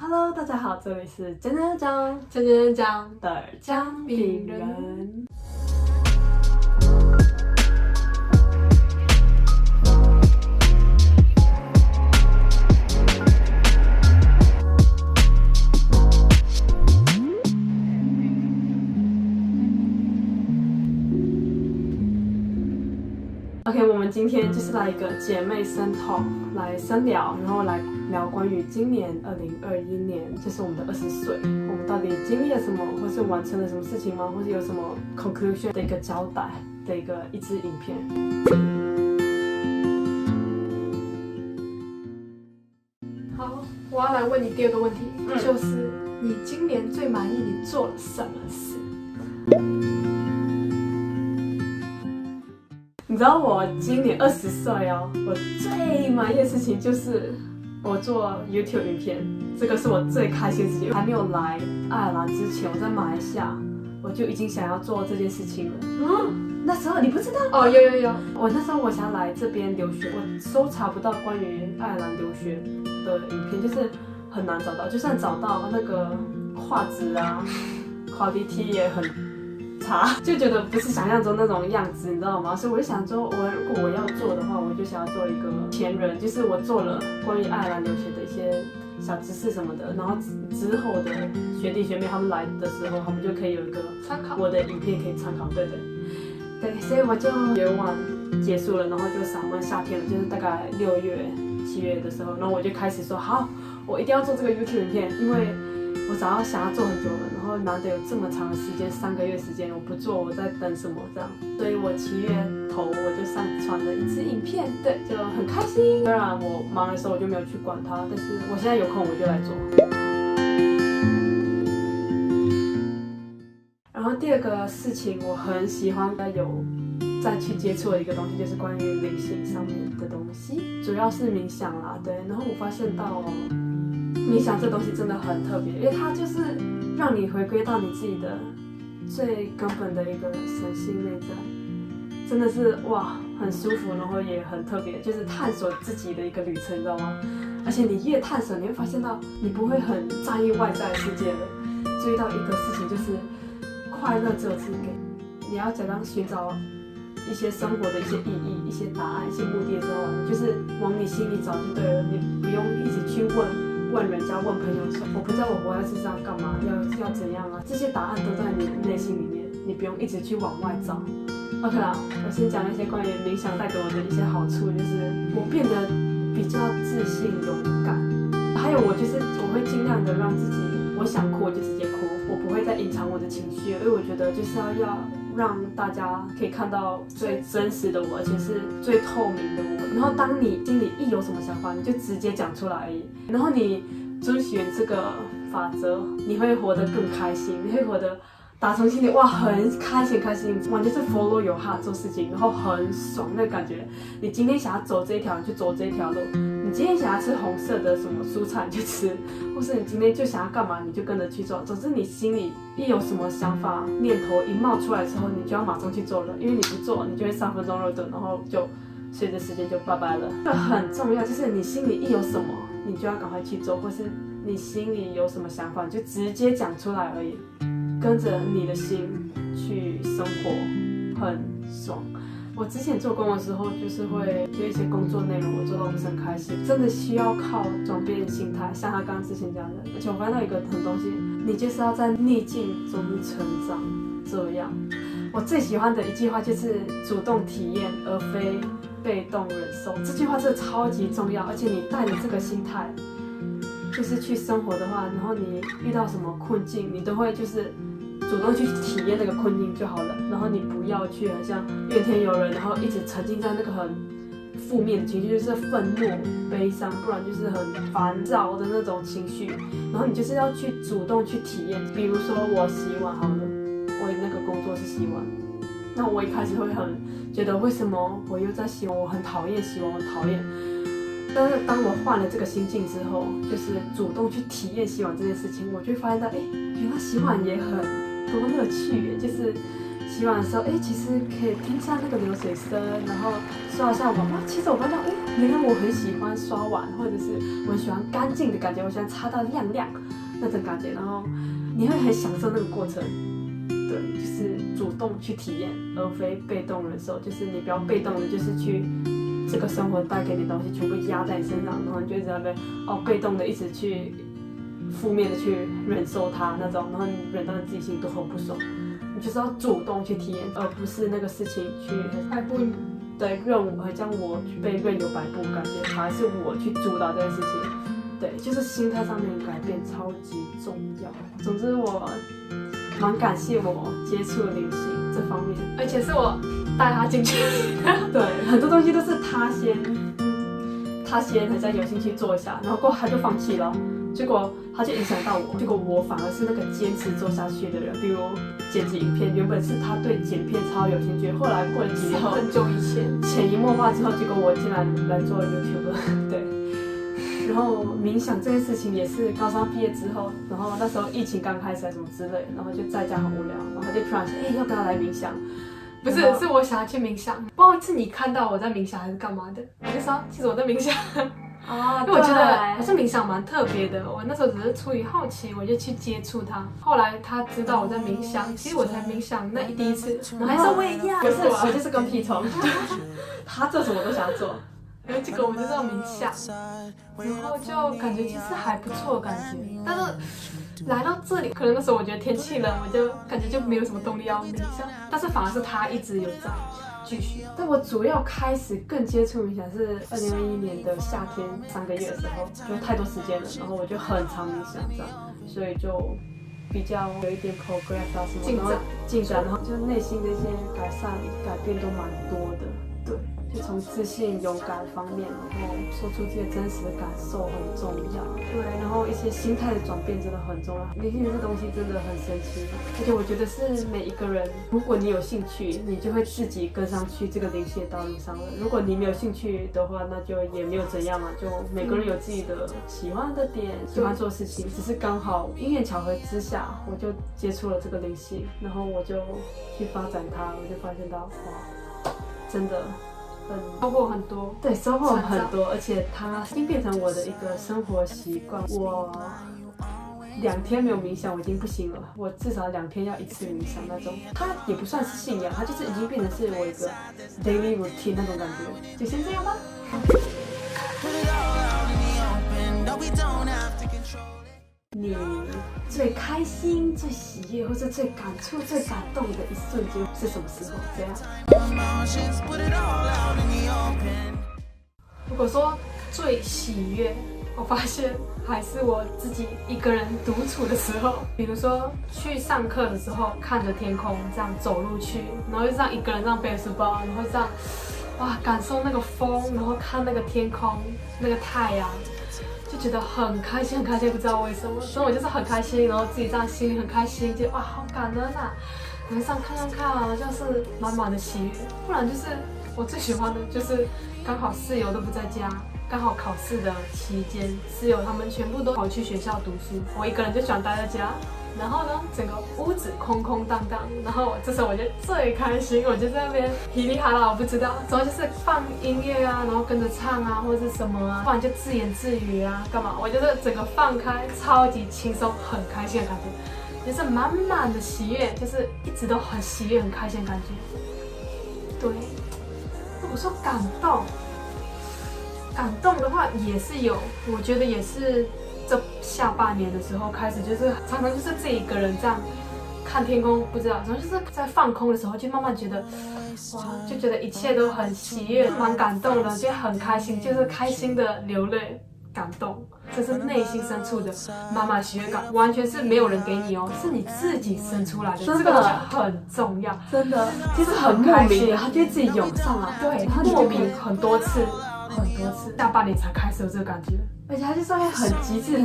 Hello， 大家好，这里是江的姜饼人。OK， 我们今天就是来一个姐妹深talk，来深聊，然后来聊关于今年2021年，就是我们的20岁，我们到底经历了什么，或是完成了什么事情吗？或是有什么 conclusion 的一个交代的一支影片。好，我要来问你第二个问题，就是你今年最满意你做了什么事？你知道我今年20岁哦，我最满意的事情就是我做 YouTube 影片，这个是我最开心的事情。还没有来爱尔兰之前，我在马来西亚，我就已经想要做这件事情了。那时候你不知道哦，有。我那时候我想来这边留学，我搜查不到关于爱尔兰留学的影片，就是很难找到。就算找到那个画质啊，quality 也很差，就觉得不是想象中那种样子，你知道吗？所以我就想说，如果我要做的话，我就想要做一个前人，就是我做了关于爱尔兰留学的一些小知识什么的，然后之后的学弟学妹他们来的时候，他们就可以有一个参考，我的影片可以参考，对，所以我就学完结束了，然后就闪问夏天了，就是大概6月、7月的时候，然后我就开始说好，我一定要做这个 YouTube 影片，因为我想要做很久了，然后难得有这么长的时间，3个月时间，我不做我在等什么这样，所以我7月头我就上传了一支影片，对，就很开心。虽然我忙的时候我就没有去管它，但是我现在有空我就来做。然后第二个事情我很喜欢有再去接触的一个东西，就是关于灵性上面的东西，主要是冥想啦，对。然后我发现到冥想这东西真的很特别，因为它就是让你回归到你自己的最根本的一个神性内在，真的是哇，很舒服，然后也很特别，就是探索自己的一个旅程，你知道吗？而且你越探索，你会发现到你不会很在意外在的世界了。注意到一个事情，就是快乐只有自己给，你要假装寻找一些生活的一些意义、一些答案、一些目的的时候，你就是往你心里找就对了，你不用一直去问人家、问朋友说我不知道我活在世上干嘛，要怎样啊？这些答案都在你内心里面，你不用一直去往外找。OK 啦，我先讲一些关于冥想带给我的一些好处，就是我变得比较自信、勇敢，还有我会尽量的让自己，我想哭我就直接哭，我不会再隐藏我的情绪，因为我觉得就是要让大家可以看到最真实的我，而且是最透明的我。然后当你心里一有什么想法，你就直接讲出来而已。然后你遵循这个法则，你会活得更开心，你会活得打从心里哇很开心，完全是 follow your heart 做事情，然后很爽那个感觉。你今天想要走这一条，你就走这一条路。你今天想要吃红色的什么蔬菜你就吃，或是你今天就想要干嘛你就跟着去做。总之你心里一有什么想法念头一冒出来的时候，你就要马上去做了，因为你不做你就会3分钟热度，然后就随着时间就拜拜了。这很重要，就是你心里一有什么你就要赶快去做，或是你心里有什么想法你就直接讲出来而已，跟着你的心去生活，很爽。我之前做工的时候，就是会有一些工作内容，我做到不是很开心，真的需要靠转变心态，像他刚刚之前讲的。而且我发现到一个很东西，你就是要在逆境中成长。这样，我最喜欢的一句话就是主动体验，而非被动忍受。这句话真的超级重要，而且你带着这个心态，就是去生活的话，然后你遇到什么困境，你都会就是主动去体验那个困境就好了，然后你不要去好像怨天尤人，然后一直沉浸在那个很负面的情绪，就是愤怒、悲伤，不然就是很烦躁的那种情绪。然后你就是要去主动去体验，比如说我洗碗好了，我那个工作是洗碗，那我一开始会很觉得为什么我又在洗碗，我很讨厌洗碗，我很讨厌。但是当我换了这个心境之后，就是主动去体验洗碗这件事情，我就会发现到，原来洗碗也很多乐趣耶，就是洗碗的时候，其实可以听下那个流水声，然后刷一下碗，其实我发现，原来我很喜欢刷碗，或者是我很喜欢干净的感觉，我喜欢擦到亮亮那种感觉，然后你会很享受那个过程。对，就是主动去体验，而非被动忍受。就是你不要被动的，就是去这个生活带给你的东西全部压在你身上，然后你就一直在那边被动的一直去负面的去忍受它那种，然后你忍到你自己心里都很不爽。你就是要主动去体验，而不是那个事情去摆布你。对，好像我被任由摆布，感觉反而是我去主导这件事情。对，就是心态上面的改变超级重要。总之我蛮感谢我接触灵性这方面，而且是我带他进去。对，很多东西都是他先很像有兴趣做一下，然后过后他就放弃了，结果他就影响到我，结果我反而是那个坚持做下去的人。比如剪辑影片，原本是他对剪片超有兴趣，后来过了几年后，很久以前潜移默化之后，结果我竟然来做 YouTube 了。对。然后冥想这件事情也是高三毕业之后，然后那时候疫情刚开始还什么之类，然后就在家很无聊，然后就突然说，要不要来冥想？不是，是我想要去冥想，不知道是你看到我在冥想还是干嘛的，我就说其实我在冥想。因为我觉得好像冥想蛮特别的，我那时候只是出于好奇，我就去接触它。后来他知道我在冥想，其实我才冥想那第一次，我还说我也要，不是，我就是跟屁虫，他做什么都想做。结果我就这样冥想，然后就感觉其实还不错的感觉。但是来到这里，可能那时候我觉得天气冷，我就感觉就没有什么动力要冥想。但是反而是他一直有在继续。但我主要开始更接触冥想是2021年的夏天3个月的时候，就太多时间了，然后我就很常冥想这样，所以就比较有一点 progress 啊什么，然后进展，然后就内心的一些改变都蛮多的，对。就从自信、勇敢方面，然后说出自己真实的感受很重要。对，然后一些心态的转变真的很重要。灵性这东西真的很神奇，而且我觉得是每一个人，如果你有兴趣，你就会自己跟上去这个灵性的道路上了。如果你没有兴趣的话，那就也没有怎样嘛。就每个人有自己的喜欢的点，喜欢做事情，只是刚好因缘巧合之下，我就接触了这个灵性，然后我就去发展它，我就发现到哇，真的。收获很多，对，收获很多，而且它已经变成我的一个生活习惯。我2天没有冥想，我已经不行了。我至少2天要1次冥想那种。它也不算是信仰，它就是已经变成是我一个 daily routine 那种感觉。就先这样吧。你最开心、最喜悦，或者最感触、最感动的一瞬间是什么时候？这样。如果说最喜悦，我发现还是我自己一个人独处的时候。比如说去上课的时候，看着天空这样走路去，然后就这样一个人这样背着书包，然后这样哇感受那个风，然后看那个天空，那个太阳。就觉得很开心，很开心，不知道为什么，所以我就是很开心，然后自己这样心里很开心，就哇好感恩啊！晚上看啊，就是满满的喜悦。不然就是我最喜欢的就是刚好室友都不在家，刚好考试的期间，室友他们全部都跑去学校读书，我一个人就喜欢待在家。然后呢，整个屋子空空荡荡，然后这时候我就最开心，我就在那边噼里啪啦，我不知道，然后就是放音乐啊，然后跟着唱啊，或者是什么啊，不然就自言自语啊，干嘛？我就是整个放开，超级轻松，很开心的感觉，就是满满的喜悦，就是一直都很喜悦、很开心的感觉。对，我说感动的话也是有，我觉得也是。这下半年的时候开始，就是常常就是自己一个人这样看天空，不知道，然后就是在放空的时候，就慢慢觉得，哇，就觉得一切都很喜悦，蛮感动的，就很开心，就是开心的流泪，感动，这是内心深处的满满喜悦感，完全是没有人给你哦，是你自己生出来的，这个很重要，真的，其实很莫名的，它就会自己涌上来，对，莫名很多次，下半年才开始有这个感觉。而且它就是会很极致，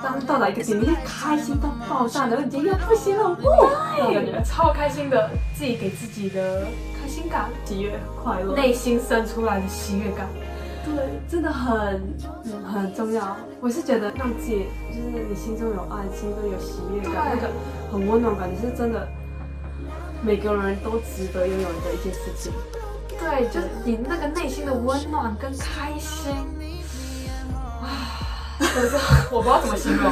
当到达一个点，你就开心到爆炸，然后已经要不行了，哇，超开心的，自己给自己的开心感、喜悦、快乐，内心生出来的喜悦感，对，真的很重要。我是觉得让自己就是你心中有爱，心中有喜悦感，那个很温暖感，你是真的每个人都值得拥有的一件事情。对，就是你那个内心的温暖跟开心，就是我不知道怎么形容，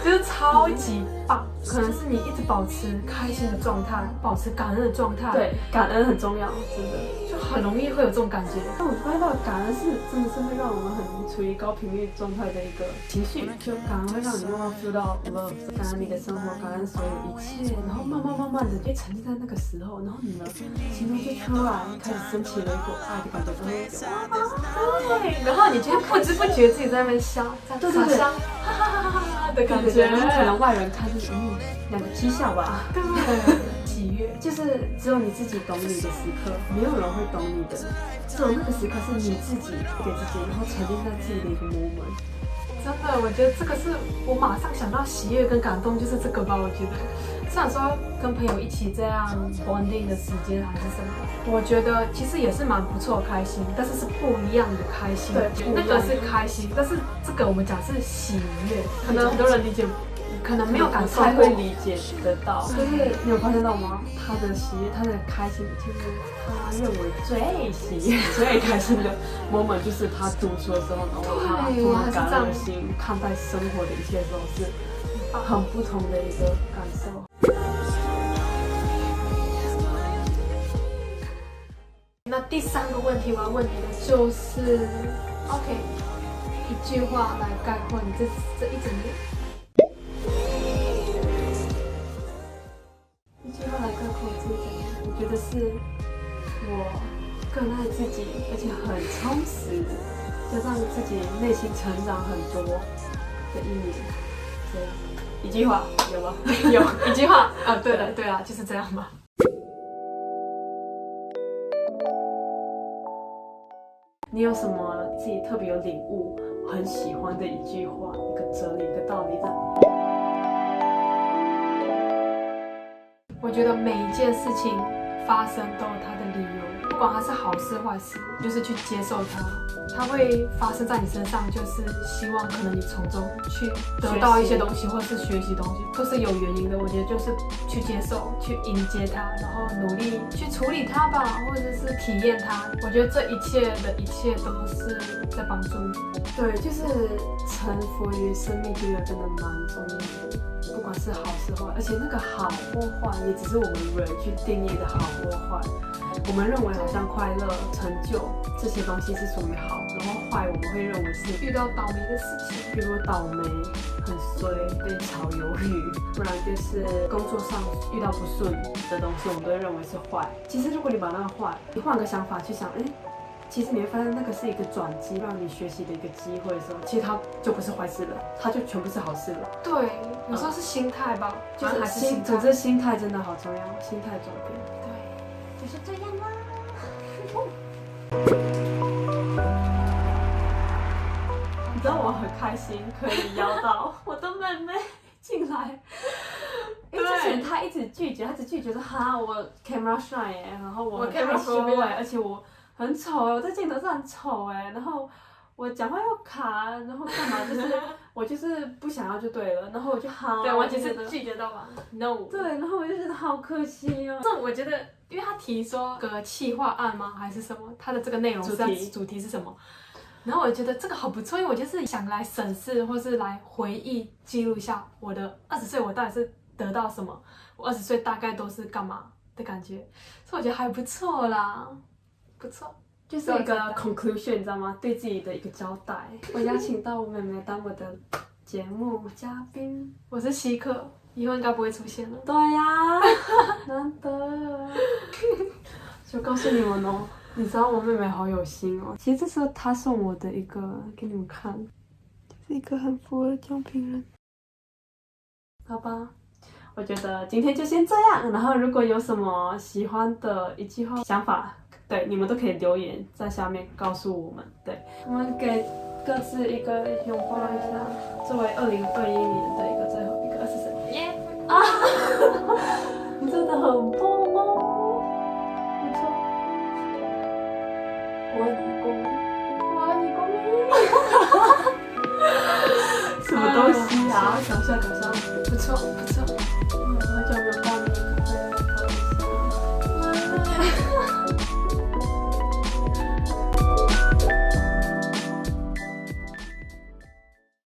就是超级棒。可能是你一直保持开心的状态，保持感恩的状态，对，感恩很重要，真的。就很容易会有这种感觉。但我发现到感恩是真的是会让我们很处于高频率状态的一个情绪，就感恩会让你慢慢 feel 到 love， 感恩你的生活，感恩所有一切，然后慢慢的就沉浸在那个时候，然后你的心中就突然开始升起了一股爱的感觉，就会对，然后你就不知不觉自己在那边笑，在傻笑，哈哈哈哈哈的感觉。然后可能外人看就是两个讥笑吧，对，喜悦就是只有你自己懂你的时刻，没有人会懂你的，只有那个时刻是你自己给自己，然后沉浸在自己的一个 moment。真的，我觉得这个是我马上想到喜悦跟感动，就是这个吧。我觉得，虽然说跟朋友一起这样 bonding 的时间还是什么，我觉得其实也是蛮不错的开心，但是是不一样的开心。对，那个是开心，但是这个我们讲是喜悦，可能很多人理解。可能没有感受过，才会理解得到。就是你有发现到吗？他的喜悦，他的开心，就是他认为最喜悦、最开心的 moment， 就是他读书的时候，然后他充满感恩的心看待生活的一切的时候，是很不同的一个感受。那第三个问题我要问你的就是，OK， 一句话来概括你这一整年。我觉得是我更爱自己，而且很充实，就让自己内心成长很多的一年。对，一句话有吗？有一句话啊，对了对了，就是这样吧。你有什么自己特别有领悟、很喜欢的一句话、一个哲理、一个道理的？我觉得每一件事情发生都有它的理由，不管它是好事坏事，就是去接受它。它会发生在你身上，就是希望可能你从中去得到一些东西，或者是学习东西，都是有原因的。我觉得就是去接受、去迎接它，然后努力去处理它吧，或者是体验它。我觉得这一切的一切都是在帮助你。对，就是臣服于生命规律真的蛮重要的。不管是好是坏，而且那个好或坏也只是我们人去定义的好或坏。我们认为好像快乐、成就这些东西是属于好，然后坏我们会认为是遇到倒霉的事情，比如倒霉、很衰、被炒鱿鱼，不然就是工作上遇到不顺的东西，我们都会认为是坏。其实如果你把那个坏，你换个想法去想，其实你会发现那个是一个转机，让你学习的一个机会的时候，其实它就不是坏事了，它就全部是好事了。对，有时候是心态吧，就是还是心态。总之心态真的好重要，心态转变。对，就是这样啦。你知道我很开心可以邀到我的妹妹进来。因为之前她一直拒绝，她只拒绝说哈我 camera shy 耶，然后我很害羞哎，而且我很丑哎，我在镜头上很丑哎，然后我讲话又卡，然后干嘛就是我就是不想要就对了，然后我就好，对，完全是拒绝到吧 ，no。对，然后我就觉得好可惜哦。这我觉得，因为他提说个企划案吗，还是什么，他的这个内容主题是什么？然后我觉得这个好不错，因为我就是想来审视或是来回忆记录一下我的20岁，我到底是得到什么，我20岁大概都是干嘛的感觉，所以我觉得还不错啦，不错。就是一个 conclusion， 你知道吗？对自己的一个交代。我邀请到我妹妹当我的节目嘉宾，我是稀客，以后应该不会出现了。对呀，难得。就告诉你们哦，你知道我妹妹好有心哦。其实这是她送我的一个，给你们看，就是一个很符合奖品人。好吧。我觉得今天就先这样，然后如果有什么喜欢的一句话、想法，对，你们都可以留言在下面告诉我们。对，我们给各自一个拥抱一下，作为2021年的一个最后一个20岁。耶！啊，你真的很棒哦，不错。我爱你公民，我爱你公民。什么东西啊？搞笑搞笑，不错不错。好久没有抱你。